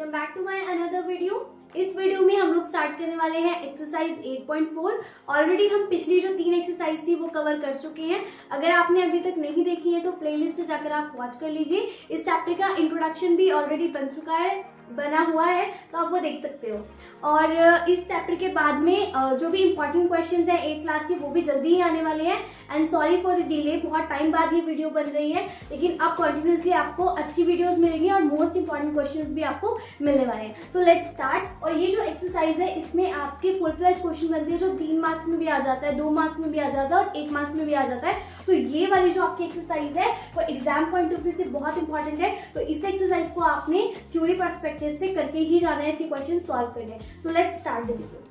Welcome back to my another video. इस video में हम लोग स्टार्ट करने वाले हैं एक्सरसाइज 8.4। ऑलरेडी हम पिछली जो 3 एक्सरसाइज थी वो कवर कर चुके हैं। अगर आपने अभी तक नहीं देखी है तो प्लेलिस्ट से जाकर आप वॉच कर लीजिए। इस चैप्टर का इंट्रोडक्शन भी ऑलरेडी बना हुआ है तो आप वो देख सकते हो। और इस चैप्टर के बाद में जो भी इंपॉर्टेंट क्वेश्चंस हैं 8 क्लास के वो भी जल्दी ही आने वाले हैं। And sorry for the delay, बहुत टाइम बाद ये वीडियो बन रही है, लेकिन अब कंटिन्यूसली आपको अच्छी वीडियोस मिलेंगी और मोस्ट इंपॉर्टेंट क्वेश्चंस भी आपको मिलने वाले हैं। So let's start. और ये जो एक्सरसाइज है इसमें आपके फुल फ्लेज क्वेश्चन बनते हैं जो 3 मार्क्स में भी आ जाता है, 2 मार्क्स में भी आ जाता है और 1 मार्क्स में भी आ जाता है। तो ये वाली जो आपकी एक्सरसाइज है वो एग्जाम पॉइंट ऑफ व्यू से बहुत इंपॉर्टेंट है। तो इस एक्सरसाइज को आपने थ्योरी पर्सपेक्टिव से करके ही जाना है, इसके क्वेश्चन सॉल्व करने हैं। So let's start the video.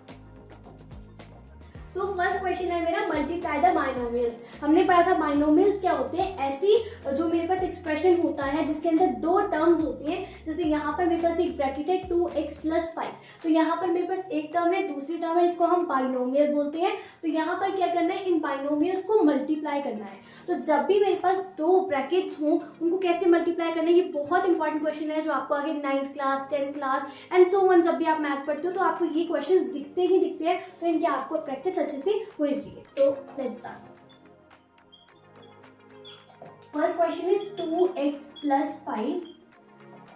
So first question है मेरा, मल्टीप्लाई द बाइनोमियल्स। हमने पढ़ा था बाइनोमियल्स क्या होते हैं, ऐसी जो मेरे पास एक्सप्रेशन होता है जिसके अंदर 2 टर्म्स होती हैं। जैसे यहाँ पर मेरे पास एक ब्रैकेट है 2x + 5, तो यहाँ पर मेरे पास एक टर्म है, दूसरी टर्म है, इसको हम बाइनोमियल बोलते हैं। तो यहाँ पर क्या करना है, इन बाइनोमियल्स को मल्टीप्लाई करना है। तो जब भी मेरे पास 2 ब्रैकेट्स हों उनको कैसे मल्टीप्लाई करना है, ये बहुत इंपॉर्टेंट क्वेश्चन है जो आपको आगे 9th class 10th class and so on जब भी आप मैथ पढ़ते हो तो आपको ये क्वेश्चंस दिखते ही दिखते हैं। तो इनकी आपको प्रैक्टिस अच्छे से होनी चाहिए। So let's start. First question is 2x + 5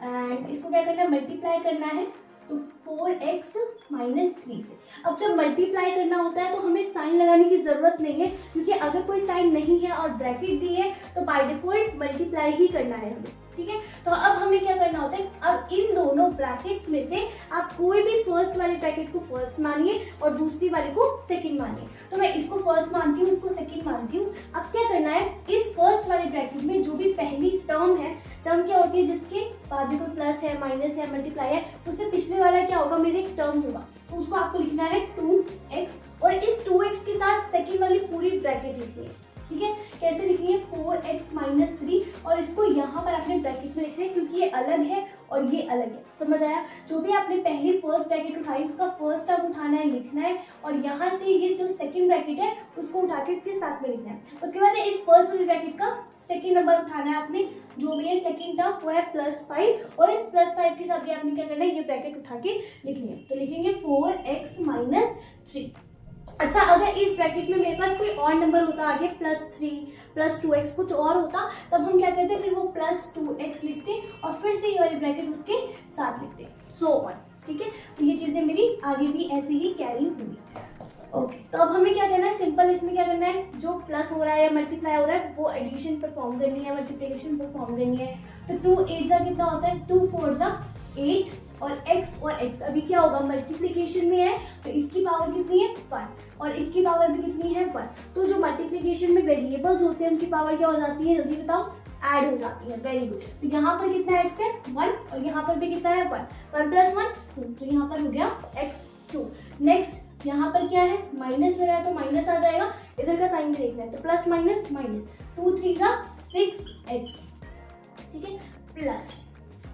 and इसको क्या करना है, मल्टीप्लाई करना है। तो 4x - 3 से। अब जब मल्टीप्लाई करना होता है तो हमें साइन लगाने की जरूरत नहीं है, क्योंकि अगर कोई साइन नहीं है और ब्रैकेट दी है तो बाय डिफॉल्ट मल्टीप्लाई ही करना है हमें, ठीक है। तो अब हमें क्या करना होता है, अब इन दोनों ब्रैकेट्स में से आप कोई भी फर्स्ट वाले ब्रैकेट को फर्स्ट मानिए और दूसरी वाले को सेकंड मानिए। तो मैं इसको फर्स्ट मानती हूँ, इसको सेकंड मानती हूँ। अब क्या करना है, इस फर्स्ट वाले ब्रैकेट में जो भी पहली टर्म है, टर्म क्या होती है जिसके बाद भी कोई प्लस है, माइनस है, मल्टीप्लाई है, उससे पिछले वाला क्या होगा, मेरे एक टर्म होगा। तो उसको आपको लिखना है 2x और इस 2x के साथ सेकंड वाली पूरी ब्रैकेट लिखनी है, ठीक है। कैसे लिखनी है, 4x - 3 और इसको यहाँ पर आपने ब्रैकेट में लिखना है क्योंकि ये अलग है और ये अलग है। समझ आया? जो भी आपने पहली फर्स्ट ब्रैकेट उठाई उसका फर्स्ट टर्म उठाना है, लिखना है और यहाँ से ये जो सेकंड ब्रैकेट है उसको उठा के इसके साथ में लिखना है। उसके बाद इस फर्स्ट वाली ब्रैकेट का सेकंड नंबर उठाना है आपने, जो भी है सेकंड टर्म वो है +5 और इस +5 के साथ आपने क्या करना है, ये ब्रैकेट उठा के लिखनी है। तो लिखेंगे 4x - 3। अच्छा, अगर इस ब्रैकेट में मेरे पास कोई और नंबर होता आगे +3 +2x कुछ और होता, तब हम क्या करते, फिर वो +2x लिखते और फिर से ये वाली ब्रैकेट उसके साथ लिखते, सो ऑन, ठीक है। तो ये चीजें मेरी आगे भी ऐसे ही कैरी होंगी। ओके, तो अब हमें क्या करना है, सिंपल इसमें क्या करना है, जो प्लस हो रहा है या मल्टीप्लाई हो रहा है वो एडिशन परफॉर्म करनी है, मल्टीप्लिकेशन परफॉर्म करनी है। तो 2 8 जा कितना होता है, 2 4 जा 8 और x अभी क्या होगा, मल्टीप्लिकेशन में है तो इसकी पावर कितनी है 1 और इसकी पावर भी कितनी है 1। तो जो मल्टीप्लिकेशन में वेरिएबल्स होते हैं उनकी पावर क्या हो जाती है, जल्दी बताओ, ऐड हो जाती है। Very good. तो यहाँ पर कितना x है 1 और यहाँ पर भी कितना है 1 + 1 2, तो यहाँ पर हो गया x2। नेक्स्ट यहाँ पर क्या है, माइनस लगा है तो माइनस आ जाएगा, इधर का साइन भी देखना है तो प्लस माइनस माइनस, 2 3 जा 6x, ठीक है, प्लस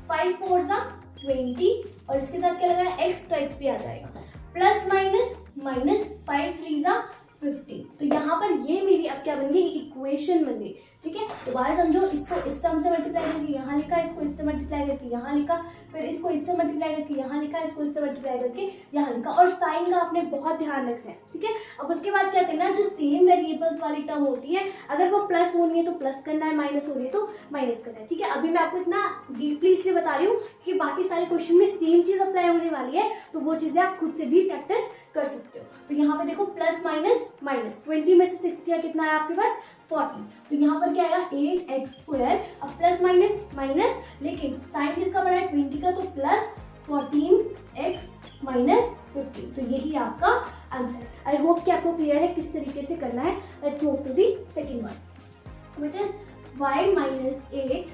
5 4 जा 20 और इसके साथ क्या लगा है x, तो x भी आ जाएगा, प्लस माइनस माइनस 5 3 जा 50। तो यहाँ पर ये मेरी अब क्या बन गई, इक्वेशन बन गई, ठीक है। दोबारा समझो, इसको इस टर्म से मल्टीप्लाई करके यहाँ लिखा, इसको इससे मल्टीप्लाई करके यहाँ लिखा, फिर इसको इससे मल्टीप्लाई करके यहाँ लिखा, इसको इससे मल्टीप्लाई करके यहाँ लिखा, और साइन का आपने बहुत ध्यान रखना है, ठीक है। अब उसके बाद क्या करना है, जो सेम वेरिएबल्स वाली टर्म होती है अगर वो प्लस होनी है तो प्लस करना है, माइनस होनी है तो माइनस करना है, ठीक है। अभी मैं आपको इतना डीपली इसलिए बता रही हूँ कि बाकी सारे क्वेश्चन में सेम चीज अप्लाई होने वाली है, तो वो चीजें आप खुद से भी प्रैक्टिस कर सकते हो। तो यहाँ पे देखो प्लस माइनस माइनस, 20 में से 6 किया कितना है आपके पास 40, तो यहाँ पर क्या आएगा 8x²। अब प्लस माइनस माइनस, लेकिन साइन किसका बड़ा है 20 का, तो प्लस 14x - 15। तो यही आपका आंसर। आई होप कि आपको क्लियर है किस तरीके से करना है। Let's move to the second one which is y - 8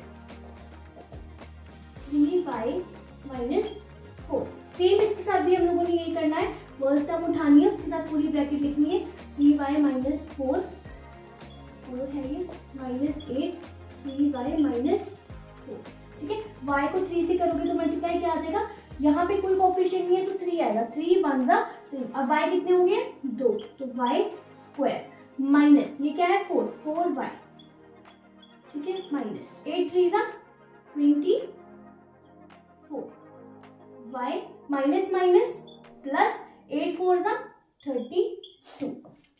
3y - 4। Same इसके साथ भी हम लोगों ने यही करना है, फर्स्ट टर्म उठानी है उसके साथ पूरी ब्रैकेट लिखनी है, 3y - 4 है ये -8 3y - 4, ठीक है। y को 3 से करोगे तो मल्टीप्लाई क्या आ जाएगा, यहाँ पे कोई कोफिशिएंट नहीं है तो 3 आएगा, 3 1 जा 3। अब y कितने होंगे 2, तो y² माइनस ये क्या है 4y, ठीक है, माइनस 8 3 जा 24 y माइनस माइनस प्लस 8 4 जा 32।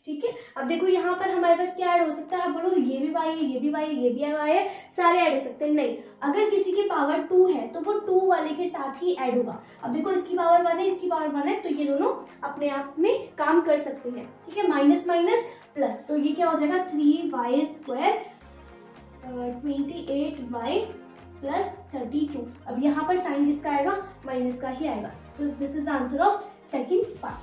ठीक है, अब देखो यहाँ पर हमारे पास क्या ऐड हो सकता है, आप बोलो ये भी y है, ये भी y है, ये भी y है, सारे ऐड हो सकते हैं। नहीं, अगर किसी की पावर 2 है तो वो 2 वाले के साथ ही ऐड होगा। अब देखो इसकी पावर 1 है, इसकी पावर 1 है, तो ये दोनों अपने आप में काम कर सकते हैं। ठीक है, माइनस माइनस प्लस, तो ये क्या हो जाएगा 3y स्क्वायर 28y प्लस 32। अब यहाँ पर साइन किसका आएगा, माइनस का ही आएगा। तो this is the answer of second part.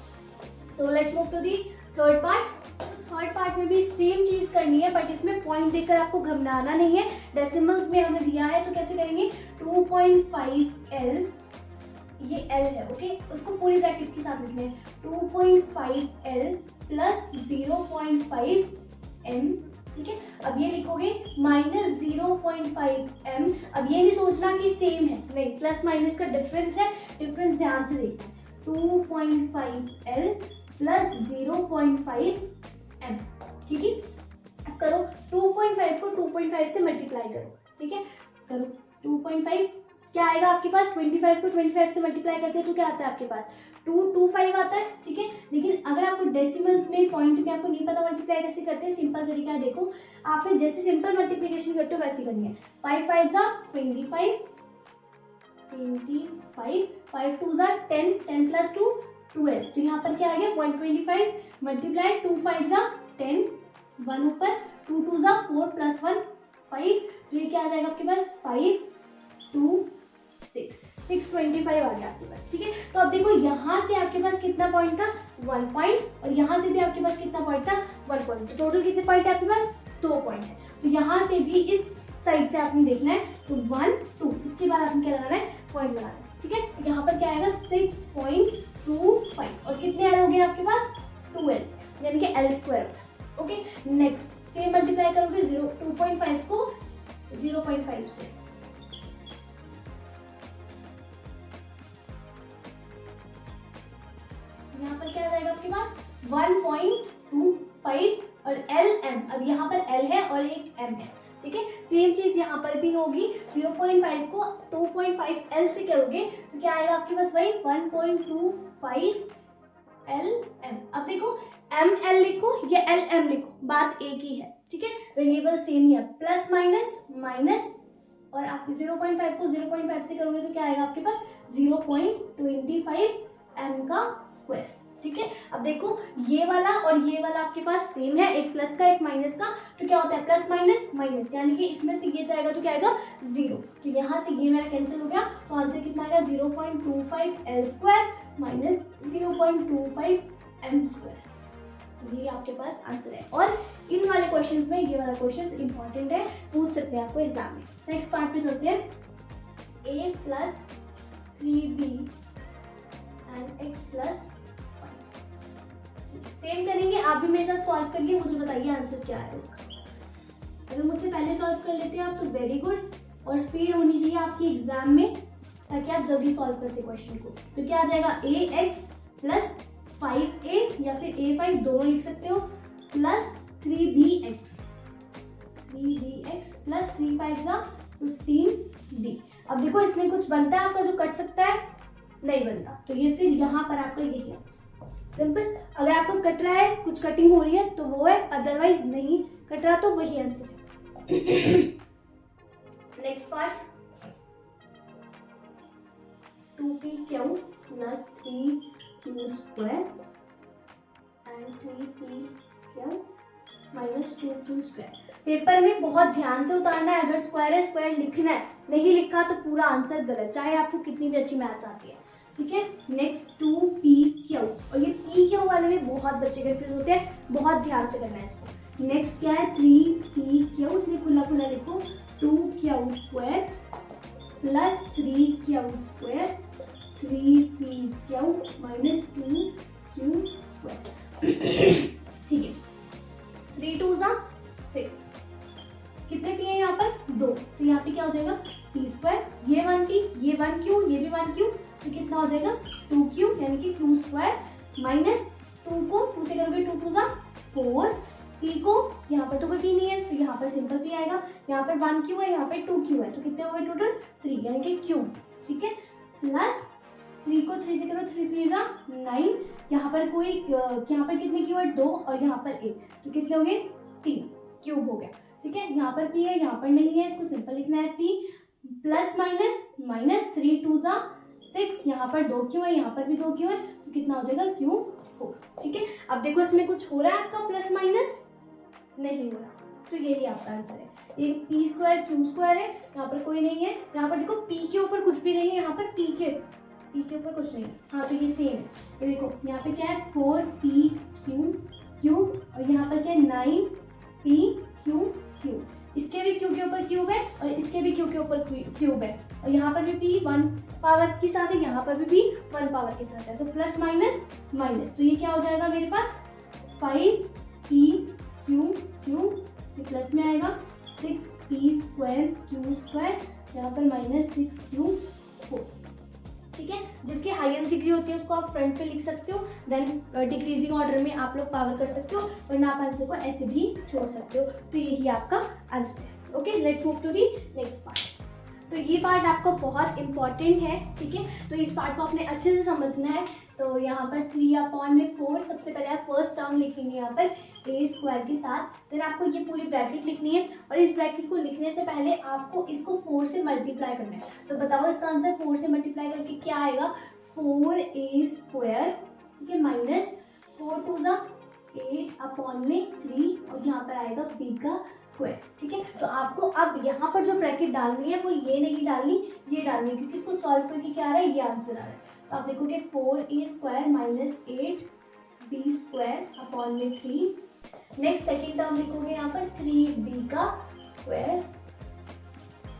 So let's move to the third part. Third part में भी सेम चीज करनी है, बट इसमें पॉइंट देकर आपको घबराना नहीं है। डेसिमल्स में हमें दिया है तो कैसे करेंगे, 2.5L, ये L है, ओके, उसको पूरी ब्रैकेट के साथ लिखना है, 2.5L प्लस 0.5M। ठीक है, अब ये लिखोगे माइनस 0.5M। अब ये नहीं सोचना कि सेम है, नहीं, प्लस माइनस का डिफरेंस है, डिफरेंस ध्यान से देखना है। 2.5L plus 0.5M। ठीक है, अब करो 2.5 को 2.5 से मल्टीप्लाई करो। ठीक है, करो 2.5, क्या आएगा आपके पास, 25 को 25 से मल्टीप्लाई करते हैं तो क्या आता है आपके पास 225 आता है। ठीक है, लेकिन अगर आपको डेसिमल्स में, पॉइंट में आपको नहीं पता मल्टीप्लाई कैसे करते हैं, सिंपल तरीका है, देखो आपने जैसे सिंपल मल्टीप्लिकेशन करते हो वैसे करनी है। 5 5 जा 25, 5 2 जा 10, 10 प्लस 2 12, तो यहाँ पर क्या आ गया 125 मल्टीप्लाई 2 5 जा 10, 1 ऊपर, 2 2 जा 4 प्लस 1 5, तो ये क्या आ जाएगा आपके पास 5 2 6, 625 आ गया आपके पास। ठीक है, तो अब देखो यहाँ से आपके पास कितना पॉइंट था 1 पॉइंट, और यहाँ से भी आपके पास कितना पॉइंट था 1 पॉइंट, तो टोटल कितने पॉइंट है आपके पास 2 पॉइंट है। तो यहाँ से भी इस साइड से आपने देखना है, तो 1 2, इसके बाद आपने क्या लगाना है, पॉइंट लगाना है। ठीक है, तो यहाँ पर क्या आएगा 6.25, और कितने ऐड हो गए आपके पास 12, यानी कि L square. Okay, next same multiply करोगे 2.5 को 0.5 से, यहाँ पर क्या आ जाएगा आपके पास 1.25 और LM, अब यहाँ पर L है और एक M है। ठीक है, सेम चीज यहाँ पर भी होगी, 0.5 को 2.5L से करोगे तो क्या आएगा आपके पास वही 1.25LM। अब देखो ML लिखो या LM लिखो, बात एक ही है। ठीक है, वेरिएबल सेम ही है, प्लस माइनस माइनस, और आप 0.5 को 0.5 से करोगे तो क्या आएगा आपके पास 0.25M का स्क्वायर। ठीक है, अब देखो ये वाला और ये वाला आपके पास सेम है, एक प्लस का एक माइनस का, तो क्या होता है प्लस माइनस माइनस, यानी कि इसमें से ये जाएगा तो क्या आएगा 0, तो यहाँ से ये मेरा कैंसिल हो गया, तो आंसर कितना आएगा 0.25L square minus 0.25M square. तो ये आपके पास आंसर है, और इन वाले क्वेश्चंस में ये वाला क्वेश्चन इंपॉर्टेंट है, पूछ सकते हैं आपको एग्जाम में। नेक्स्ट पार्ट पे चलते हैं, a plus 3b and x plus same करेंगे, आप भी मेरे साथ सॉल्व करिए, मुझे बताइए आंसर क्या है इसका। अगर मुझसे पहले सॉल्व कर लेते हैं आप तो वेरी गुड, और स्पीड होनी चाहिए आपकी एग्जाम में ताकि आप जल्दी सॉल्व कर सके क्वेश्चन को। तो क्या आ जाएगा ax प्लस 5a या फिर a5 दोनों लिख सकते हो, प्लस 3bx प्लस 3 5 जा 15d। अब देखो इसमें कुछ बनता है आपका जो कट सकता है, नहीं बनता, तो ये फिर यहाँ पर आपका यही आंसर सिंपल। अगर आपको कट रहा है, कुछ कटिंग हो रही है तो वो है, अदरवाइज नहीं कट रहा तो वही आंसर है। Next part, 2pq plus 3q square and 3pq minus 2q square. Paper में बहुत ध्यान से उतारना है, अगर स्क्वायर है स्क्वायर लिखना है, नहीं लिखा तो पूरा आंसर गलत, चाहे आपको कितनी भी अच्छी मैथ्स आती है। ठीक है, नेक्स्ट 2pq, और ये pq वाले में बहुत बच्चे कंफ्यूज होते हैं, बहुत ध्यान से करना है इसको। नेक्स्ट क्या है 3pq, इसलिए खुला खुला लिखो, 2q square plus 3q square 3pq minus 2q square. ठीक है, 3 2 जा 6, कितने p है यहाँ पर 2, तो यहाँ पे क्या हो जाएगा p स्क्वायर, ये 1p, ये 1q, ये भी 1q, तो कितना हो जाएगा 2q, यानी कि q स्क्वायर माइनस 2 को 2 से करोगे 2 2 जा 4, p को यहाँ पर तो कोई p नहीं है तो यहाँ पर सिंपल p आएगा, यहाँ पर 1q है, यहाँ पे 2q है, तो कितने हो गए टोटल 3, यानी कि q। ठीक है, प्लस 3 को 3 से करो, 3 3 जा 9, यहाँ पर कितने क्यू है 2 और यहाँ पर 1, तो कितने हो गए 3 क्यूब हो गया। ठीक है, यहाँ पर p है, यहाँ पर नहीं है, इसको सिंपल लिखना है p प्लस माइनस 3 2 जा 6, यहाँ पर 2 क्यू है, यहाँ पर भी 2 क्यू है, तो कितना हो जाएगा क्यू 4। ठीक है, अब देखो इसमें कुछ हो रहा है आपका प्लस माइनस नहीं हो रहा, तो यही आपका आंसर है। ये पी स्क्वायर क्यू स्क्वायर है, यहाँ पर कोई नहीं है, यहाँ पर देखो पी के ऊपर कुछ भी नहीं है, यहाँ पर पी के ऊपर कुछ नहीं है, हाँ तो ये सेम है। ये देखो यहाँ पे क्या है 4p क्यूब और यहाँ पर क्या है 9p क्यूब, इसके भी क्यू के ऊपर क्यूब है और इसके भी क्यू के ऊपर क्यूब है, और यहाँ पर भी p 1 पावर के साथ है, यहाँ पर भी p 1 पावर के साथ है, तो प्लस माइनस, तो ये क्या हो जाएगा मेरे पास 5p क्यूब, ये प्लस में आएगा 6p स्क्वायर क्यू स्क्वायर, यहाँ पर -6q4। ठीक है, जिसकी हाईएस्ट डिग्री होती है उसको आप फ्रंट पे लिख सकते हो, देन डिक्रीजिंग ऑर्डर में आप लोग पावर कर सकते हो, वरना आप आंसर को ऐसे भी छोड़ सकते हो। तो यही आपका आंसर है। Okay, let's move to the next part. तो ये पार्ट आपका बहुत इंपॉर्टेंट है। ठीक है, तो इस पार्ट को आपने अच्छे से समझना है। तो यहाँ पर 3/4 सबसे पहले आप फर्स्ट टर्म लिखेंगे यहाँ पर a स्क्वायर के साथ, देन आपको ये पूरी ब्रैकेट लिखनी है, और इस ब्रैकेट को लिखने से पहले आपको इसको 4 से मल्टीप्लाई करना है। तो बताओ इसका आंसर 4 से मल्टीप्लाई करके क्या आएगा 4a स्क्वायर, ठीक है, माइनस 4 2 जा 8/3 और यहाँ पर आएगा b का स्क्वायर। ठीक है, तो आपको अब यहाँ पर जो ब्रैकेट डालनी है वो ये नहीं डालनी, ये डालनी है, क्योंकि इसको सॉल्व करके क्या आ रहा है, ये आंसर आ रहा है। तो आप लिखोगे 4a square minus 8b square 3। Next second term लिखोगे यहाँ पर 3b का square,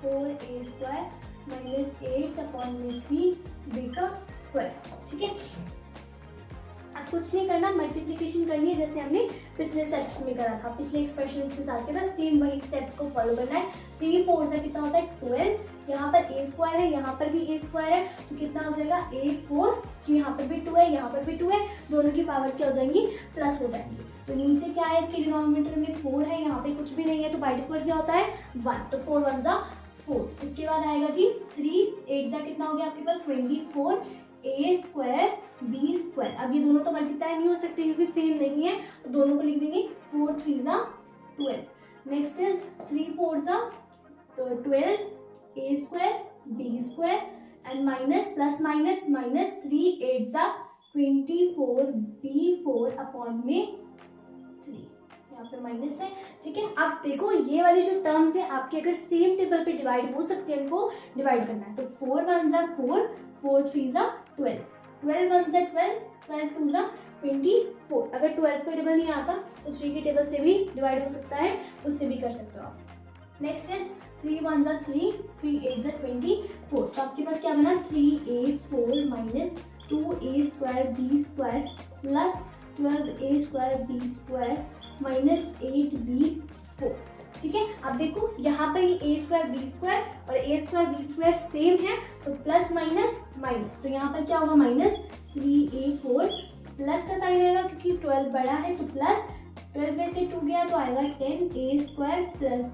4a square minus 8/3b का स्क्वायर। ठीक है, अब कुछ नहीं करना, मल्टीप्लिकेशन करनी है जैसे हमने पिछले सेक्शन में करा था, पिछले एक्सप्रेशन के साथ के साथ सेम वही स्टेप्स को फॉलो करना है। 3 4 से कितना होता है 12, यहाँ पर a स्क्वायर है, यहाँ पर भी a स्क्वायर है, तो कितना हो जाएगा 8 4, क्योंकि यहाँ पर भी 2 है, यहाँ पर भी 2 है, दोनों की पावर्स क्या हो जाएंगी प्लस हो जाएंगी। तो नीचे क्या है, इसके डिनोमिनेटर में 4 है, यहाँ पे कुछ भी नहीं है, तो बाय डिफॉल्ट क्या होता है 1, तो 4 1 जा 4। इसके बाद आएगा जी 3 8 जा कितना हो गया आपके पास 24 a स्क्वायर b स्क्वायर। अब ये दोनों तो मल्टीप्लाई नहीं हो सकते क्योंकि सेम नहीं है, तो दोनों को लिख देंगे 4 3 जा 12। नेक्स्ट इज 3 4 जा 12 a square b square and minus plus minus minus 3 8 जा 24 b4/3, यहाँ पर माइनस है। ठीक है, अब देखो ये वाली जो टर्म्स है आपके अगर सेम टेबल पे डिवाइड हो सकते हैं, इनको डिवाइड करना है। तो 4 1 जा 4, 4 3 जा 12, 12 1 जा 12, 12 2 जा 24। अगर 12 का टेबल नहीं आता तो 3 के टेबल से भी डिवाइड हो सकता है, उससे भी कर सकते हो आप। नेक्स्ट इज 3 1 जा 3, 3 8 जा 24। तो आपके पास क्या बना 3a 4 minus 2a square b square plus 12a square b square minus 8b4। ठीक है, अब देखो यहाँ पर ये a स्क्वायर b स्क्वायर और a square b square same है, तो प्लस माइनस माइनस, तो यहाँ पर क्या होगा माइनस 3a4, प्लस का साइन आएगा क्योंकि 12 बड़ा है, तो प्लस 12 में से 2 गया तो आएगा 10a square plus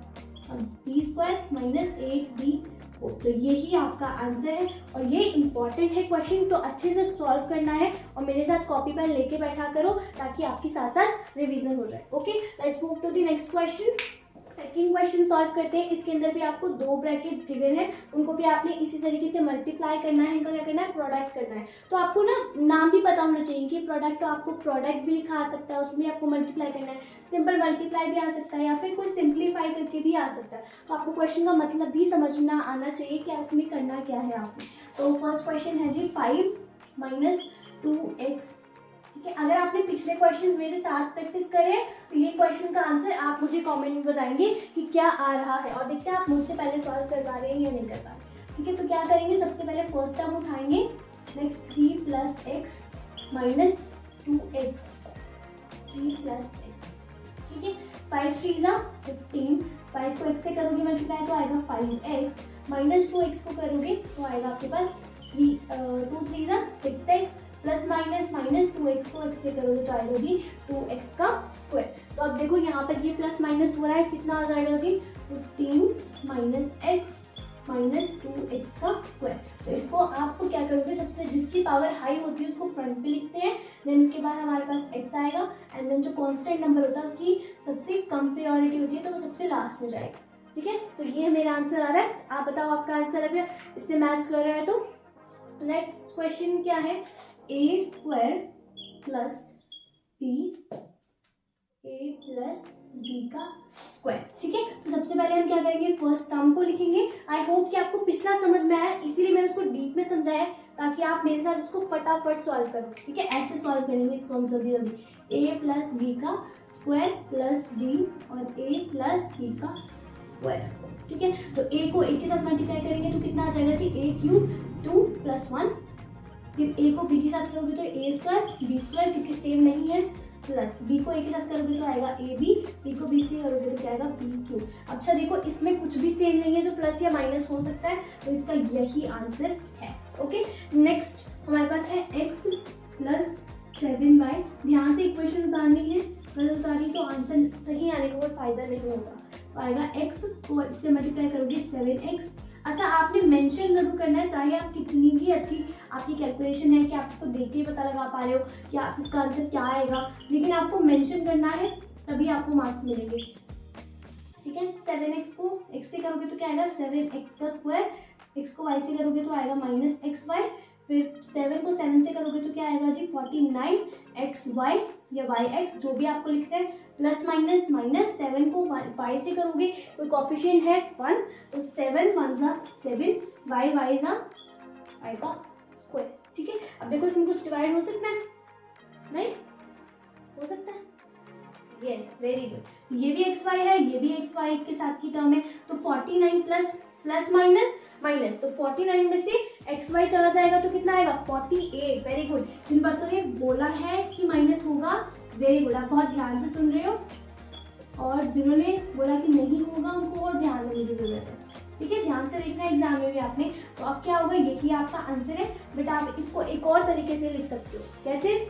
b square minus 8b4। तो यही आपका आंसर है, और ये इंपॉर्टेंट है क्वेश्चन, तो अच्छे से सॉल्व करना है और मेरे साथ कॉपी पेन लेके बैठा करो ताकि आपके साथ साथ रिवीजन हो जाए। Okay, let's move to the next question. Second question solve करते हैं। इसके अंदर भी आपको 2 ब्रैकेट्स गिवन है, उनको भी आपने इसी तरीके से मल्टीप्लाई करना है, इनका क्या करना है प्रोडक्ट करना है। तो आपको ना नाम भी पता होना चाहिए कि प्रोडक्ट, तो आपको प्रोडक्ट भी लिखा आ सकता है, उसमें आपको मल्टीप्लाई करना है, सिंपल मल्टीप्लाई भी आ सकता है या फिर कोई सिंप्लीफाई करके भी आ सकता है। तो आपको क्वेश्चन का मतलब भी समझना आना चाहिए कि इसमें करना क्या है आपने। तो फर्स्ट क्वेश्चन है जी 5 माइनस 2x। ठीक है, अगर आपने पिछले क्वेश्चंस मेरे साथ प्रैक्टिस करे तो ये क्वेश्चन का आंसर आप मुझे कमेंट में बताएंगे कि क्या आ रहा है, और देखते हैं आप मुझसे पहले सॉल्व कर पा रहे हैं या नहीं कर पा रहे। ठीक है, तो क्या करेंगे, सबसे पहले फर्स्ट टर्म उठाएंगे, next 3 plus x minus 2x, 3 plus x. ठीक है, 5 3 जा 15, 5 को x से करोगे मल्टीप्लाई तो आएगा 5x, माइनस 2x को करोगे तो आएगा आपके पास 2 3 जा 6x, plus minus minus 2x को x से करोगे तो आएगा जी 2x का स्क्वायर। तो अब देखो यहाँ पर ये प्लस माइनस हो रहा है, कितना आ जाएगा जी 15 माइनस x माइनस 2x का स्क्वायर। तो इसको आपको क्या करोगे, सबसे जिसकी पावर हाई होती है उसको फ्रंट पे लिखते हैं, देन उसके बाद हमारे पास x आएगा, एंड देन जो कांस्टेंट नंबर होता है उसकी सबसे कम प्रायोरिटी होती है तो वो सबसे लास्ट में जाएगा। ठीक है, तो ये मेरा आंसर आ रहा है। आप बताओ आपका आंसर अगर इससे मैच कर रहा है तो। नेक्स्ट क्वेश्चन क्या है, ए स्क्वायर प्लस बी का स्क्वायर। ठीक है, तो सबसे पहले हम क्या करेंगे, फर्स्ट टर्म को लिखेंगे। आई होप कि आपको पिछला समझ में आया, इसीलिए मैंने उसको डीप में समझाया है ताकि आप मेरे साथ इसको फटाफट सॉल्व करो। ठीक है, ऐसे सॉल्व करेंगे इसको हम जल्दी जल्दी। ए प्लस बी का स्क्वायर प्लस बी और ए प्लस बी का स्क्वायर। ठीक है, तो ए को ए के साथ मल्टीप्लाई करेंगे तो कितना आ जाएगा जी, ए क्यूब 2 + 1। फिर ए को बी के साथ करोगे तो ए स्क्वायर बी स्क्वायर, क्योंकि सेम नहीं है, प्लस बी को ए के साथ करोगे तो आएगा ए बी को बी से करोगे तो क्या आएगा बी क्यूब। अच्छा देखो, इसमें कुछ भी सेम नहीं है जो प्लस या माइनस हो सकता है, तो इसका यही आंसर है। ओके, नेक्स्ट हमारे पास है x प्लस 7y। ध्यान से इक्वेशन उतारनी है, गलत उतारी तो आंसर सही आने का कोई फायदा नहीं होगा। तो आएगा x को इससे मल्टीप्लाई करोगे 7x। अच्छा, आपने मेंशन जरूर करना है, चाहे आप कितनी भी अच्छी आपकी कैलकुलेशन है कि आप इसको देख के पता लगा पा रहे हो कि आप इसका आंसर क्या आएगा, लेकिन आपको मेंशन करना है तभी आपको मार्क्स मिलेंगे। ठीक है, 7x को x से करोगे तो क्या आएगा 7x का स्क्वायर, x को y से करोगे तो आएगा -xy, फिर 7 को 7 से करोगे तो क्या आएगा जी 49xy या yx, जो भी आपको लिखना है, प्लस माइनस माइनस। 7 को y से करोगे, कोई कोफिशिएंट है 1, तो 7 1 = 7, y का स्क्वायर। ठीक है, अब देखो इसमें कुछ डिवाइड हो सकता है, नहीं हो सकता है, यस वेरी गुड। तो ये भी xy है, ये भी xy के साथ की टर्म है, तो 49 प्लस माइनस माइनस, तो 49 में से xy चला जाएगा तो कितना आएगा 48। वेरी गुड, जिन बच्चों ने बोला है कि माइनस होगा, वेरी गुड, आप बहुत ध्यान से सुन रहे हो, और जिन्होंने बोला कि नहीं होगा उनको और ध्यान देने की जरूरत है। ठीक है, ध्यान से देखना एग्जाम में भी आपने। तो अब क्या होगा, यही आपका आंसर है, बट आप इसको एक और तरीके से लिख सकते हो। कैसे,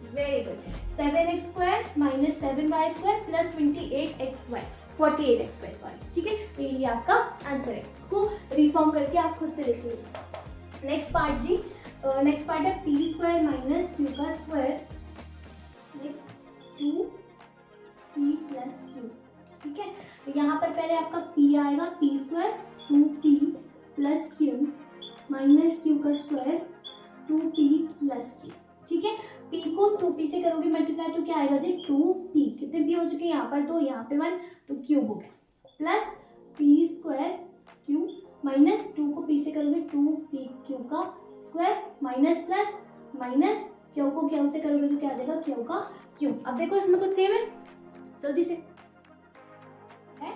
very good, 7x square minus 7y square plus 48xy sorry. ठीक है, तो यही आपका आंसर है, इसको रिफॉर्म करके आप खुद से लिख लीजिए। नेक्स्ट पार्ट जी, नेक्स्ट पार्ट है p स्क्वायर माइनस q का square, next 2p plus q। ठीक है, तो यहाँ पर पहले आपका p आएगा, p square 2p plus q minus q का स्क्वायर 2p प्लस q। ठीक है, p को 2p से करोगे मल्टीप्लाई तो क्या आएगा जी 2p, कितने p हो चुके हैं यहाँ पर, तो यहाँ पे 1, तो क्यूब हो गया, plus p square q minus 2 को p से करोगे 2p q का square, minus plus minus q को q से करोगे तो क्या आ जाएगा q का क्यूब। अब देखो इसमें कुछ सेम है, जल्दी से, है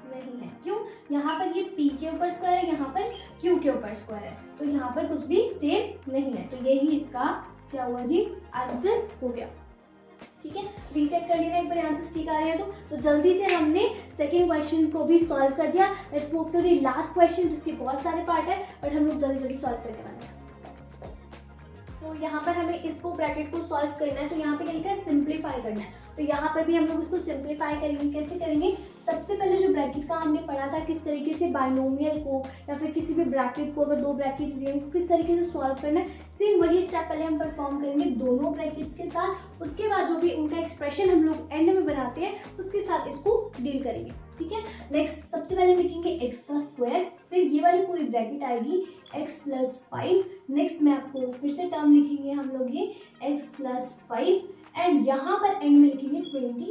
नहीं है, क्यों, यहाँ पर ये p के ऊपर स्क्वायर है, यहाँ पर q के ऊपर स्क्वायर है, तो यहाँ पर कुछ भी सेम नहीं है, तो यही इसका क्या हुआ जी आंसर हो गया। ठीक है, रीचेक कर लेना एक बार आंसर ठीक आ रहे हैं तो जल्दी से हमने सेकंड क्वेश्चन को भी सॉल्व कर दिया। Let's move to the last question, जिसके बहुत सारे पार्ट है बट हम लोग जल्दी जल्दी सॉल्व करने वाले हैं। तो यहाँ पर हमें इसको ब्रैकेट को सॉल्व करना है, तो यहाँ पे क्या लिखा है सिंप्लीफाई करना है, तो यहाँ पर भी हम लोग इसको सिंप्लीफाई करेंगे। कैसे करेंगे, सबसे पहले जो ब्रैकेट का हमने पढ़ा था किस तरीके से बाइनोमियल को या फिर किसी भी ब्रैकेट को, अगर दो ब्रैकेट्स दिए तो किस तरीके से सॉल्व करना है, सेम वही स्टेप पहले हम परफॉर्म करेंगे दोनों ब्रैकेट्स के साथ। उसके बाद जो भी उनका एक्सप्रेशन हम लोग एंड में बनाते हैं उसके साथ इसको डील करेंगे। ठीक है, नेक्स्ट सबसे पहले हम लिखेंगे x का स्क्वायर, फिर ये वाली पूरी ब्रैकेट आएगी x प्लस 5। नेक्स्ट में आपको फिर से टर्म लिखेंगे हम लोग ये x प्लस 5, एंड यहाँ पर एंड में लिखेंगे 25,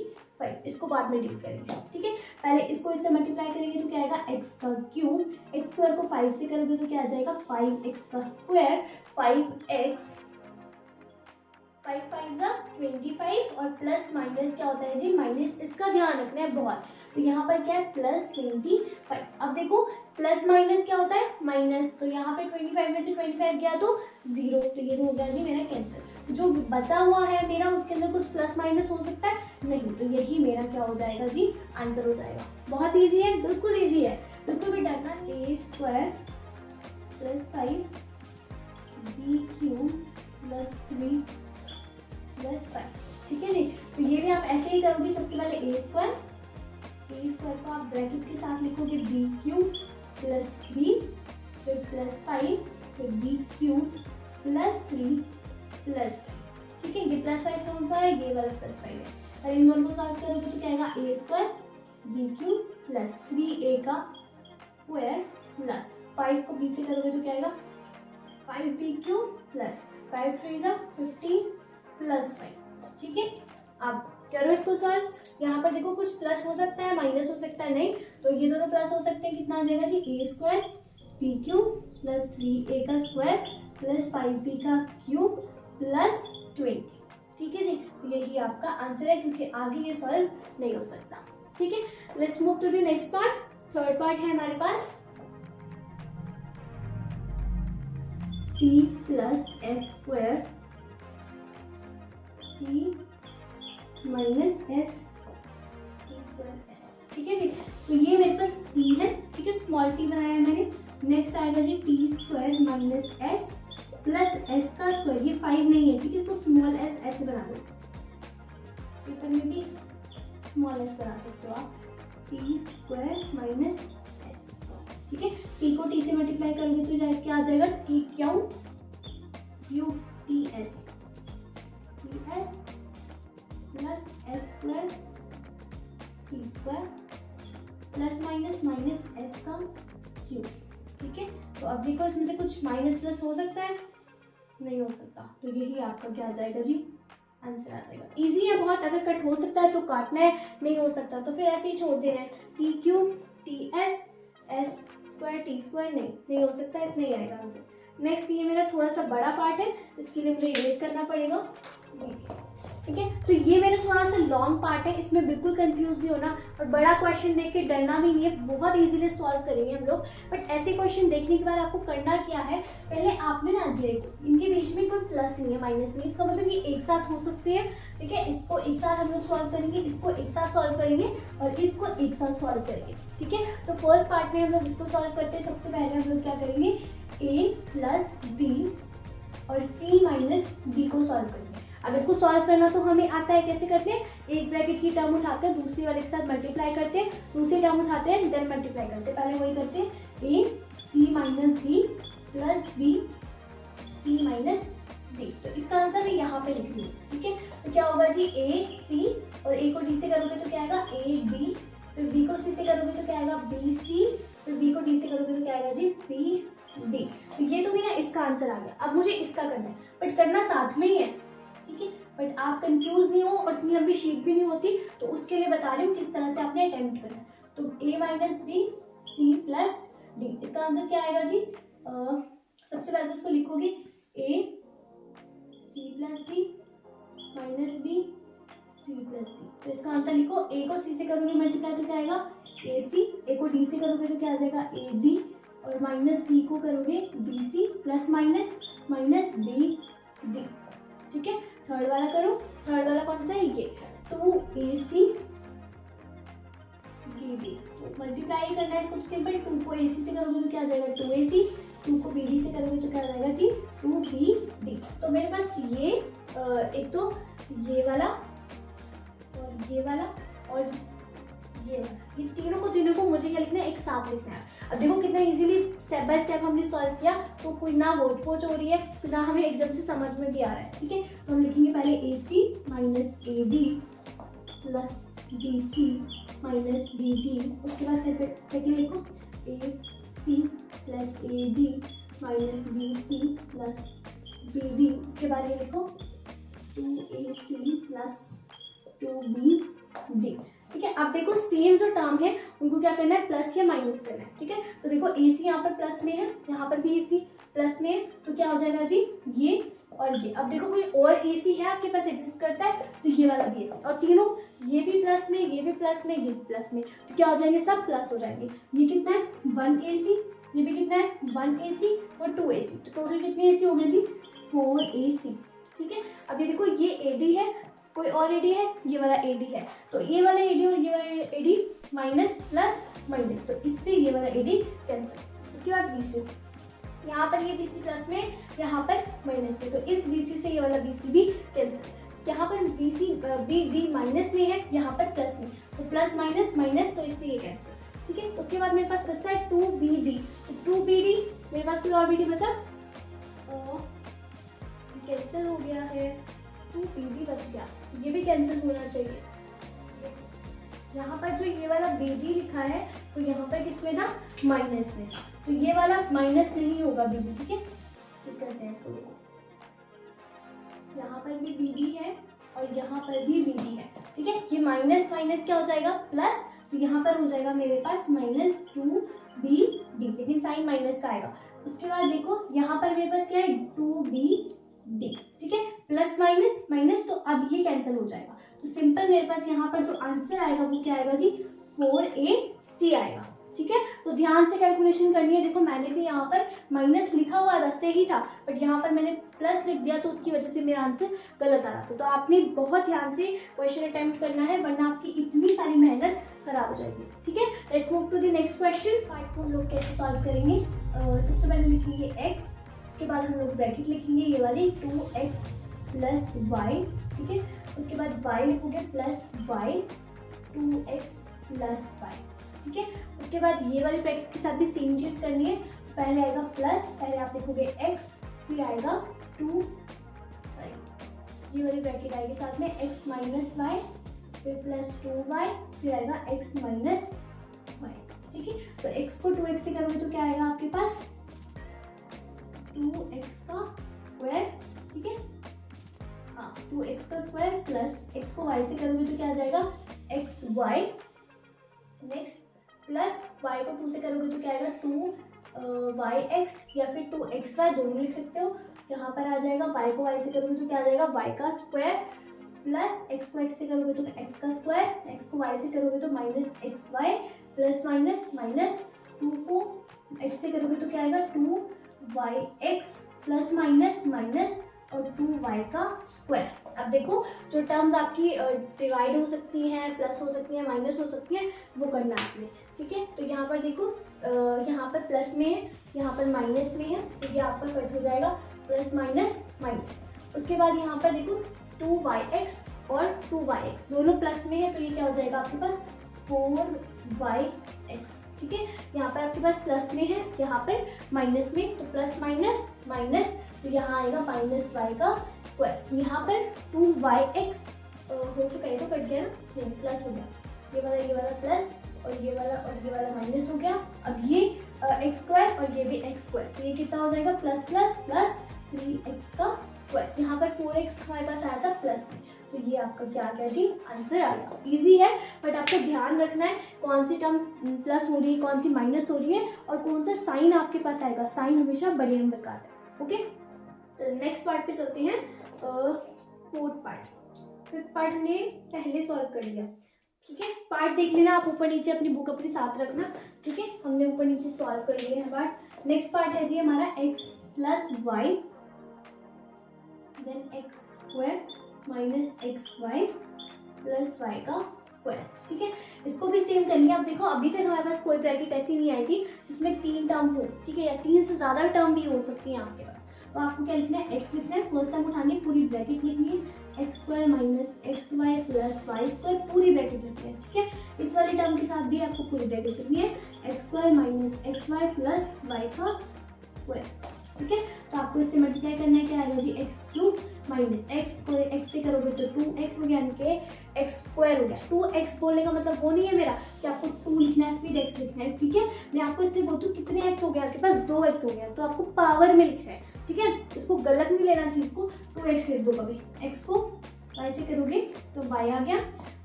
इसको बाद में डील करेंगे। ठीक है, पहले इसको इससे मल्टीप्लाई करेंगे तो क्या आएगा x का क्यूब, x स्क्वायर को 5 से करोगे तो क्या आ जाएगा 5x का स्क्वायर, 5x 5 5 25, और प्लस माइनस क्या होता है जी माइनस, इसका ध्यान रखना है बहुत। तो यहाँ पर क्या है प्लस 25। अब देखो प्लस माइनस क्या होता है माइनस, तो यहाँ पे 25 में से 25 गया तो 0, तो ये तो हो गया जी मेरा कैंसिल। जो बचा हुआ है मेरा उसके अंदर कुछ प्लस माइनस हो सकता है नहीं, तो यही मेरा क्या हो जाएगा जी आंसर हो जाएगा। बहुत ईजी है, बिल्कुल ईजी है, बिल्कुल भी डरना। a square plus 5 b cube plus 3 plus 5। ठीक है जी, तो ये भी आप ऐसे ही करोगे। सबसे पहले a स्क्वायर को आप ब्रैकेट के साथ लिखोगे बी क्यूब प्लस 3 फिर प्लस 5 फिर बी क्यूब प्लस 3 प्लस 5। ठीक है, ये प्लस 5 कौन सा है, ये वाला प्लस 5 है। और इन दोनों को सॉल्व करोगे तो क्या आएगा, A square B cube plus 3a का स्क्वायर प्लस 5 को b से करोगे तो क्या आएगा 5b क्यूब प्लस 5 3 जा 15 प्लस 5। ठीक है, अब करो इसको सॉल्व। यहाँ पर देखो कुछ प्लस हो सकता है, माइनस हो सकता है, नहीं तो ये दोनों प्लस हो सकते हैं। कितना आ जाएगा जी, A square B cube plus 3a का स्क्वायर प्लस 5b का क्यूब प्लस 20। ठीक है जी, तो यही आपका आंसर है, क्योंकि आगे ये सॉल्व नहीं हो सकता। ठीक है, let's move to the next part. Third part है हमारे पास t plus s square t minus s t square s. ठीक है जी, तो ये मेरे पास t है। ठीक है, स्मॉल t बनाया है मैंने। नेक्स्ट आएगा G T square minus S plus S का स्क्वायर, ये 5 नहीं है। ठीक है, इसको स्मॉल एस ऐसे बना दो, पेपर में भी स्मॉल एस बना सकते हो आप, टी स्क्वायर माइनस एस। ठीक है, टी को टी से मल्टीप्लाई करोगे तो क्या आ जाएगा, T Q Q T S plus s square T square plus minus minus S का क्यूब। ठीक है, तो अब देखो इसमें से कुछ माइनस प्लस हो सकता है, नहीं हो सकता, तो यही आपका क्या आ जाएगा जी, आंसर आ जाएगा। इजी है बहुत, अगर कट हो सकता है तो काटना है, नहीं हो सकता तो फिर ऐसे ही छोड़ देना है। T cube T S S square T square, नहीं हो सकता, इतना ही आएगा आंसर। नेक्स्ट ये मेरा थोड़ा सा बड़ा पार्ट है, इसके लिए मुझे इरेज करना पड़ेगा। ठीक है, तो ये मेरा थोड़ा सा लॉन्ग पार्ट है, इसमें बिल्कुल कंफ्यूज नहीं होना और बड़ा क्वेश्चन देख के डरना भी नहीं है, बहुत इजीली सॉल्व करेंगे हम लोग। बट ऐसे क्वेश्चन देखने के बाद आपको करना क्या है, पहले आपने ना देखो इनके बीच में कोई प्लस नहीं है, माइनस नहीं, इसका मतलब ये एक साथ हो सकते हैं। ठीक है, इसको एक साथ हम लोग सॉल्व करेंगे, इसको एक साथ सॉल्व करेंगे और इसको एक साथ सॉल्व करेंगे। ठीक है, तो फर्स्ट पार्ट में हम लोग इसको सॉल्व करते हैं। सबसे पहले हम लोग क्या करेंगे, a प्लस बी और c माइनस डी को सॉल्व करेंगे। अब इसको सॉल्व करना तो हमें आता है, कैसे करते हैं, एक ब्रैकेट की टर्म उठाते हैं, दूसरी वाले के साथ मल्टीप्लाई करते हैं, दूसरी टर्म उठाते हैं, देन मल्टीप्लाई करते हैं। पहले वही करते हैं, a c minus b plus b c minus d। तो इसका आंसर मैं यहाँ पे लिख लूँ। ठीक है, तो क्या होगा जी, a c और a को d से करोगे तो क्या आएगा a b, फिर b को c से करोगे तो क्या आएगा b c, फिर b को d से करोगे तो क्या आएगा जी b d। तो ये तो मेरा इसका आंसर आ गया। अब मुझे इसका करना है, बट करना साथ में ही है। ठीक है, बट आप कंफ्यूज नहीं हो और इतनी लंबी शीट भी नहीं होती, तो उसके लिए बता रही हूँ किस तरह से आपने अटेम्प्ट करना है। तो a minus B C plus d, इसका आंसर क्या आएगा जी, सबसे पहले तो इसको लिखोगे a c plus d minus B C plus d. तो इसका आंसर लिखो, a को c से करोगे मल्टीप्लाई तो क्या आएगा ए सी, a को d से करोगे तो क्या आ जाएगा ए डी, और माइनस b को करोगे बी सी plus minus minus B D. ठीक है, थर्ड वाला करो, थर्ड वाला कौन सा है, ये 2ac dd। तो मल्टीप्लाई करना है इसको, सिंपल 2 को ac से करोगे तो क्या आ जाएगा 2ac, 2 को bd से करोगे तो क्या आ जाएगा जी 2bd। तो मेरे पास ये एक तो ये वाला और ये वाला और ये वाला, ये तीनों को मुझे क्या लिखना है, एक साथ लिखना है। अब देखो कितना इजीली स्टेप बाय स्टेप हमने सॉल्व किया, तो कोई ना होच पोच हो रही है, ना हमें एकदम से समझ में भी आ रहा है। ठीक है, तो हम लिखेंगे पहले A C minus A D plus B C minus B D. उसके बाद सेकेंड लिखो A C plus A D minus B C plus B D. उसके बाद ये लिखो 2ac प्लस 2bd। ठीक है, अब देखो सेम जो टर्म है उनको क्या करना है, प्लस या माइनस करना है। ठीक है, तो देखो AC यहाँ पर प्लस में है, यहाँ पर भी AC प्लस में है, तो क्या हो जाएगा जी ये और ये। अब देखो कोई और AC है आपके पास एग्जिस्ट करता है, तो ये वाला भी AC, और तीनों ये भी प्लस में, ये भी प्लस में, ये भी प्लस में, तो क्या हो जाएंगे, सब प्लस हो जाएंगे। ये कितना है 1ac, ये भी कितना है 1ac और 2ac, तो टोटल कितनी AC हो गई जी 4ac। ठीक है, अब ये देखो ये AD है, कोई और AD है, ये वाला AD है, तो ये वाला AD और ये वाला AD माइनस प्लस माइनस, तो इससे ये वाला AD कैंसिल। उसके बाद BC, यहाँ पर ये BC प्लस में, यहाँ पर माइनस में, तो इस BC से ये वाला BC भी कैंसिल। यहाँ पर BD माइनस में है, यहाँ पर प्लस में, तो प्लस माइनस माइनस, तो इससे ये कैंसिल। उसके बाद मेरे पास बचता है 2BD। तो 2BD मेरे पास कोई और BD बचा, कैंसिल हो गया है, 2BD बच गया, ये भी कैंसिल होना चाहिए। यहाँ पर जो ये वाला BD लिखा है तो यहाँ पर किसमें था, माइनस में, तो ये वाला माइनस नहीं होगा BD, ठीक है। ठीक करते हैं इसको, यहाँ पर भी BD है और यहाँ पर भी BD है, ठीक है। ये माइनस माइनस क्या हो जाएगा, प्लस, तो यहाँ पर हो जाएगा मेरे पास -2BD, लेकिन साइन माइनस का आएगा। उसके बाद देखो यहाँ पर मेरे पास क्या है, 2BD, ठीक है, प्लस माइनस माइनस, तो अब ये कैंसिल हो जाएगा। तो सिंपल मेरे पास यहाँ पर जो आंसर आएगा वो क्या आएगा जी, 4AC आएगा, ठीक है। तो ध्यान से कैलकुलेशन करनी है। देखो मैंने भी यहाँ पर माइनस लिखा हुआ रस्ते ही था, बट यहाँ पर मैंने प्लस लिख दिया, तो उसकी वजह से मेरा आंसर गलत आ रहा था। तो आपने बहुत ध्यान से क्वेश्चन अटेम्प्ट करना है, वरना आपकी इतनी सारी मेहनत खराब हो जाएगी, ठीक है। Let's move to the next question. Part को हम लोग कैसे सॉल्व करेंगे, सबसे पहले लिखेंगे x, उसके बाद हम लोग ब्रैकेट लिखेंगे ये वाली 2x प्लस वाई, ठीक है। उसके बाद y लिखोगे plus y, 2x plus Y, ठीक है। उसके बाद ये वाली ब्रैकेट के साथ भी सेम चीज करनी है। पहले आएगा प्लस, पहले आप लिखोगे x, फिर आएगा 2, ये वाली ब्रैकेट आएगी साथ में x माइनस वाई, फिर प्लस 2y, फिर आएगा x माइनस वाई, ठीक है। तो x को 2x से करोगे तो क्या आएगा आपके पास, 2x का स्क्वायर, ठीक है, हाँ 2x का स्क्वायर प्लस x को y से करोगे तो क्या आ जाएगा, xy, नेक्स्ट प्लस y को 2 से करोगे तो क्या आएगा, 2yx या फिर 2xy, दोनों लिख सकते हो। यहाँ पर आ जाएगा y को y से करोगे तो क्या आ जाएगा, y का स्क्वायर, प्लस x को x से करोगे तो x का स्क्वायर, x को y से करोगे तो minus xy, plus minus minus, 2 को x से करोगे तो क्या आएगा, 2yx, प्लस माइनस माइनस और 2y का स्क्वायर। अब देखो जो टर्म्स आपकी डिवाइड हो सकती हैं, प्लस हो सकती हैं, माइनस हो सकती हैं, वो करना है आपने, ठीक है। तो यहाँ पर देखो यहाँ पर प्लस में है, यहाँ पर माइनस में है, तो ये आपका कट हो जाएगा, प्लस माइनस माइनस। उसके बाद यहाँ पर देखो 2yx और 2yx दोनों प्लस में है, तो ये क्या हो जाएगा आपके पास, 4yx, ठीक है। यहाँ पर आपके पास प्लस में है, यहाँ पर माइनस में, तो प्लस माइनस माइनस, तो यहाँ आएगा माइनस y का स्क्वायर। यहाँ पर 2yx हो चुका है, तो कट गया ना, नहीं प्लस हो गया, ये वाला प्लस और ये वाला माइनस हो गया। अब ये x स्क्वायर और ये भी x स्क्वायर, तो ये कितना हो जाएगा, प्लस प्लस प्लस 3x का स्क्वायर। यहाँ पर 4x हमारे पास आया था प्लस में, तो ये आपका क्या आ गया जी, आंसर आ गया। इजी है, बट आपको ध्यान रखना है कौन सी टर्म प्लस हो रही है, कौन सी माइनस हो रही है, और कौन सा साइन आपके पास आएगा। साइन हमेशा बड़े नंबर का आता है, ओके। नेक्स्ट पार्ट पे चलते हैं, फोर्थ पार्ट। फिफ्थ पार्ट हमने पहले सॉल्व कर लिया, ठीक है। पार्ट देख लेना आप, ऊपर नीचे अपनी बुक अपने साथ रखना, ठीक है। हमने ऊपर नीचे सॉल्व कर लिए हैं पार्ट। नेक्स्ट पार्ट है जी हमारा x plus Y, then X square minus X Y plus Y का स्क्वायर, ठीक है। इसको भी सेम करनी है। अब देखो अभी तक हमारे पास कोई ब्रैकेट ऐसी नहीं आई थी जिसमें 3 टर्म हो, ठीक है, या 3 से ज़्यादा टर्म भी हो सकती है आपके पास। तो आपको क्या लिखना है, x लिखना है, फर्स्ट टर्म उठानी है, पूरी ब्रैकेट लिखनी है, X square minus X Y plus Y square, पूरी ब्रैकेट लिखनी है, ठीक है। इस वाले टर्म के साथ भी आपको पूरी ब्रैकेट लिखनी है, X square minus X Y plus Y का स्क्वायर, ठीक है। तो आपको इससे मल्टीप्लाई करना है, क्या आएगा जी, एक्स क्यूब माइनस एक्स को एक्स से करोगे तो 2x हो गया, यानी कि एक्स स्क्वायर हो गया। 2x बोलने का मतलब वो नहीं है मेरा कि आपको 2 लिखना है फिर x लिखना है, ठीक है। मैं आपको इसलिए बोलती हूँ कितने x हो गया आपके पास, 2x हो गया, तो आपको पावर में लिखना है, ठीक है। इसको गलत नहीं लेना चीज को, 2x लिख दो कभी, x को y से करोगे तो y आ गया,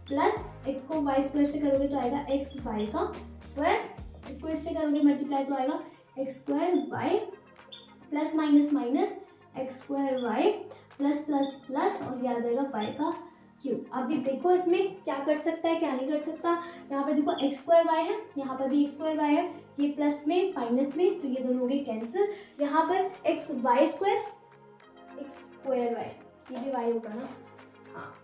प्लस x को y स्क्वायर से करोगे तो आएगा x y का स्क्वायर, इसको इससे करोगे मल्टीप्लाई तो आएगा x square y plus minus minus X square Y plus plus plus और ये आ जाएगा y का क्यूब। अभी देखो इसमें क्या कट सकता है क्या नहीं कट सकता। यहाँ पर देखो एक्स स्क्वायर वाई है, यहाँ पर भी एक्स स्क्वायर वाई है, ये प्लस में माइनस में, तो ये दोनों हो गए कैंसिल। यहाँ पर X Y square X square Y, ये भी वाई होगा ना, हाँ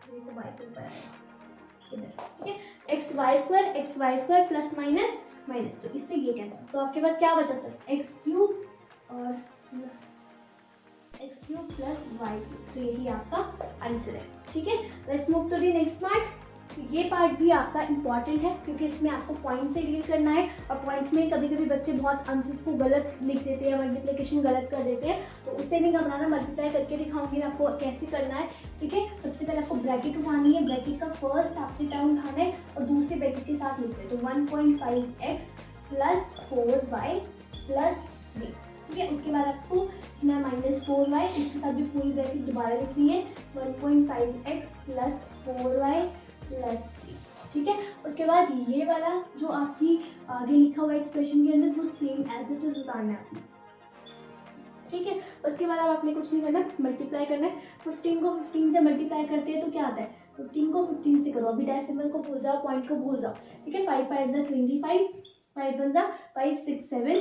देखो वाई के ऊपर आएगा इधर, ठीक है। X Y square plus minus minus, तो इससे ये कैंसिल, तो आपके पास क्या बचा सर, एक्स क्यूब और X cube plus Y cube, तो यही आपका आंसर है, ठीक है। Let's move to the next part. तो ये पार्ट भी आपका इम्पॉर्टेंट है क्योंकि इसमें आपको पॉइंट से डील करना है, और पॉइंट में कभी कभी बच्चे बहुत आंसर्स को गलत लिख देते हैं, मल्टीप्लिकेशन गलत कर देते हैं, तो उससे नहीं घबराना। मल्टीप्लाई करके दिखाऊंगी मैं आपको कैसे करना है, ठीक है। सबसे पहले आपको ब्रैकेट उठानी है, ब्रैकेट का फर्स्ट आपने टर्म उठाना है और दूसरे ब्रैकेट के साथ लिखते हैं, तो 1.5x प्लस 4y प्लस 3, ठीक है। उसके बाद आपको ना -4y, इसके साथ भी पूरी ब्रैकेट दोबारा लिखनी है, 1.5x प्लस 4y प्लस 3, ठीक है। उसके बाद ये वाला जो आपकी आगे लिखा हुआ एक्सप्रेशन के अंदर वो सेम एज इट इज उतारना है आपने, ठीक है। उसके बाद अब आपने कुछ नहीं करना, मल्टीप्लाई करना है। 15 को 15 से मल्टीप्लाई करते हैं तो क्या आता है, 15 को 15 से करो, अभी डेसिमल को भूल जाओ, पॉइंट को भूल जाओ, ठीक है। 5 5 = 25, 5 1 = 5 6 7,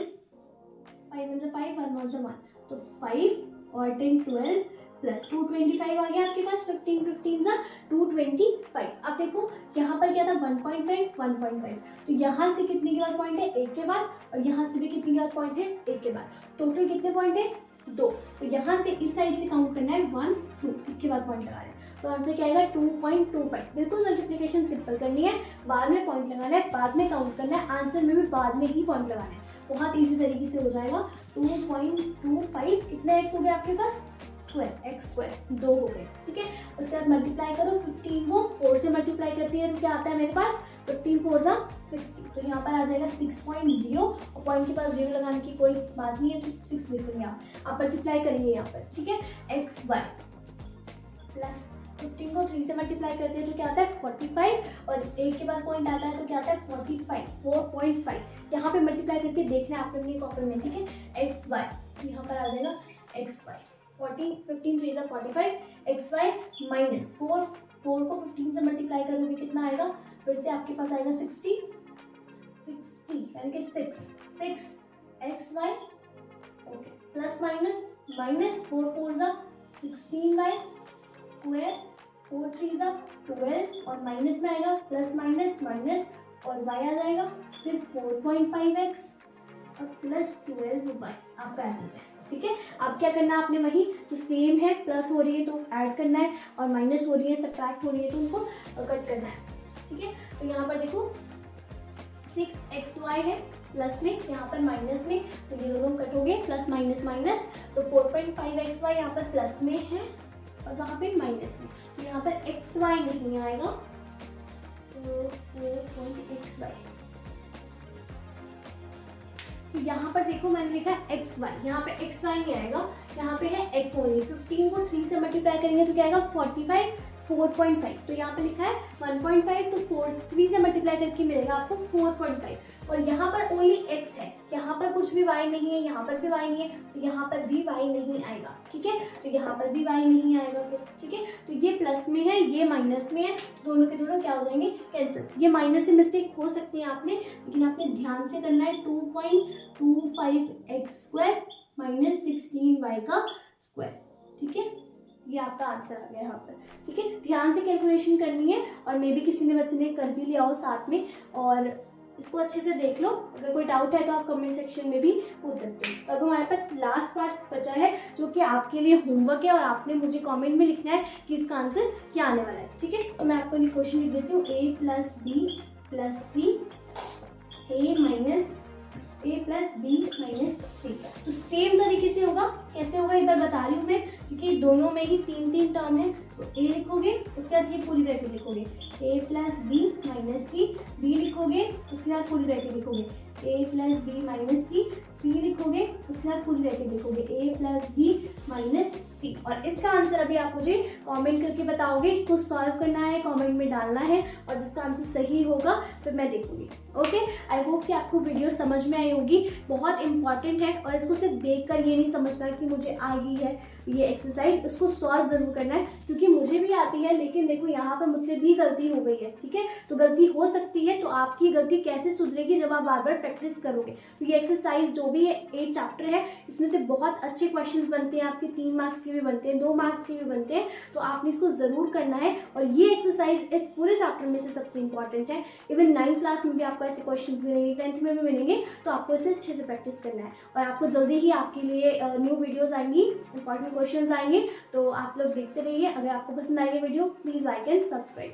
5 1 = 5, 1 1 = 1, तो 5 और 10 12 प्लस 225 आ गया आपके पास। 15 15 = 225। अब देखो यहाँ पर क्या था, 1.5 1.5, तो यहाँ से कितने के बाद पॉइंट है, एक के बाद, और यहाँ से भी कितने के बाद पॉइंट है, एक के बाद। टोटल कितने पॉइंट है, 2, तो यहाँ से इस साइड से काउंट करना है 1 2, इसके बाद पॉइंट लगाना है, तो आंसर क्या आएगा 2.25। बिल्कुल मल्टीप्लिकेशन सिंपल करनी है, बाद में पॉइंट लगाना है, बाद में काउंट करना है, आंसर में भी बाद में ही पॉइंट लगाना है, बहुत ईजी तरीके से हो जाएगा। 2.25 कितने एक्स हो गए आपके पास, स्क्वायर, एक्स स्क्वायर 2 हो गए, ठीक है। उसके बाद मल्टीप्लाई करो, 15 को 4 से मल्टीप्लाई करती है तो क्या आता है मेरे पास, 15 4 = 60, तो यहाँ पर आ जाएगा 6.0, और पॉइंट के पास 0 लगाने की कोई बात नहीं है, तो 6 लिखेंगे आप मल्टीप्लाई करेंगे यहाँ पर, ठीक है। एक्स वाई प्लस 15 को 3 से मल्टीप्लाई करते हैं तो क्या आता है 45, और 1 के बाद पॉइंट आता है तो क्या आता है 45, 4.5। यहाँ पे मल्टीप्लाई करके देखना है आपने अपनी कॉपी में, ठीक है। एक्स वाई यहाँ पर आ जाएगा X Y 40, 15 3 = 45, X Y minus 4 को 15 से मल्टीप्लाई करोगे कितना आएगा, फिर से आपके पास आएगा 60 यानी कि 6 X Y, okay, plus minus -4 4 = 16y square, 4 3 = 12, और माइनस में आएगा प्लस माइनस माइनस, और y आ जाएगा फिर 4.5x और प्लस 12y, आपका आंसर है, ठीक है। अब क्या करना है आपने, वही जो सेम है, प्लस हो रही है तो ऐड करना है, और माइनस हो रही है सब्ट्रैक्ट हो रही है तो उनको कट करना है, ठीक है। तो यहाँ पर देखो 6xy है प्लस में, यहाँ पर माइनस में, तो ये दोनों कट हो गए, प्लस माइनस माइनस, तो 4.5xy यहाँ पर प्लस में है और वहाँ पे माइनस में, तो यहाँ पर xy नहीं आएगा, तो 4.xy, तो यहाँ पर देखो मैंने लिखा है एक्स वाई, यहाँ पे एक्स वाई नहीं आएगा, यहाँ पे है एक्स ओनली। 15 को 3 से मल्टीप्लाई करेंगे तो क्या आएगा 45, 4.5, तो यहाँ पे लिखा है 1.5, तो 3 से मल्टीप्लाई करके मिलेगा आपको 4.5, और यहाँ पर ओनली x है, यहाँ पर कुछ भी y नहीं है, यहाँ पर भी y नहीं है, तो यहाँ पर भी y नहीं आएगा, ठीक है। तो यहाँ पर भी y नहीं आएगा फिर, ठीक है। तो ये प्लस में है, ये माइनस में है, दोनों के दोनों क्या हो जाएंगे, कैंसिल। ये माइनस से मिस्टेक हो सकती है आपने, लेकिन आपने ध्यान से करना है। 2.25x स्क्वायर माइनस 16y का स्क्वायर, ठीक है। ये आपका आंसर आ गया यहाँ पर, ठीक है। ध्यान से कैलकुलेशन करनी है, और मे बी किसी ने बच्चे ने कर भी लिया हो साथ में, और इसको अच्छे से देख लो। अगर कोई डाउट है तो आप कमेंट सेक्शन में भी पूछ सकते हो। तो अब हमारे पास लास्ट पार्ट बचा है जो कि आपके लिए होमवर्क है, और आपने मुझे कमेंट में लिखना है कि इसका आंसर क्या आने वाला है, ठीक है। तो मैं आपको क्वेश्चन लिख देती हूँ, a + b + c, a + b - c। तो सेम तरीके से होगा, कैसे होगा एक बार बता रही हूँ मैं, क्योंकि दोनों में ही 3 टर्म है। तो a लिखोगे, उसके बाद ये पूरी ब्रैकेट लिखोगे, a + b - c, b लिखोगे, उसके बाद पूरी ब्रैकेट लिखोगे, a + b - c, c लिखोगे, उसके बाद पूरी ब्रैकेट लिखोगे, a + b - c। और इसका आंसर अभी आप मुझे कमेंट करके बताओगे, इसको सॉल्व करना है, कमेंट में डालना है, और जिसका आंसर सही होगा फिर मैं देखूंगी। ओके, आई होप कि आपको वीडियो समझ में आई होगी, बहुत इंपॉर्टेंट है, और इसको सिर्फ देखकर ये नहीं समझना कि मुझे आ गई है ये एक्सरसाइज, इसको सॉल्व जरूर करना है, क्योंकि मुझे भी आती है, लेकिन देखो यहाँ पर मुझसे भी गलती हो गई है, ठीक है। तो गलती हो सकती है, तो आपकी गलती कैसे सुधरेगी, जब आप बार बार प्रैक्टिस करोगे। तो ये एक्सरसाइज जो भी है 8 चैप्टर है, इसमें से बहुत अच्छे क्वेश्चंस बनते हैं आपके, 3 मार्क्स के भी बनते हैं, 2 मार्क्स के भी बनते हैं, तो आपने इसको जरूर करना है। और ये एक्सरसाइज इस पूरे चैप्टर में से सबसे इंपॉर्टेंट है। इवन 9th क्लास में भी आपको ऐसे क्वेश्चन मिलेंगे, 10th में भी मिलेंगे, तो आपको इसे अच्छे से प्रैक्टिस करना है। और आपको जल्दी ही आपके लिए न्यू वीडियोज आएंगी, इंपॉर्टेंट क्वेश्चन आएंगे, तो आप लोग देखते रहिए। अगर आपको पसंद आएगी video, please like and subscribe.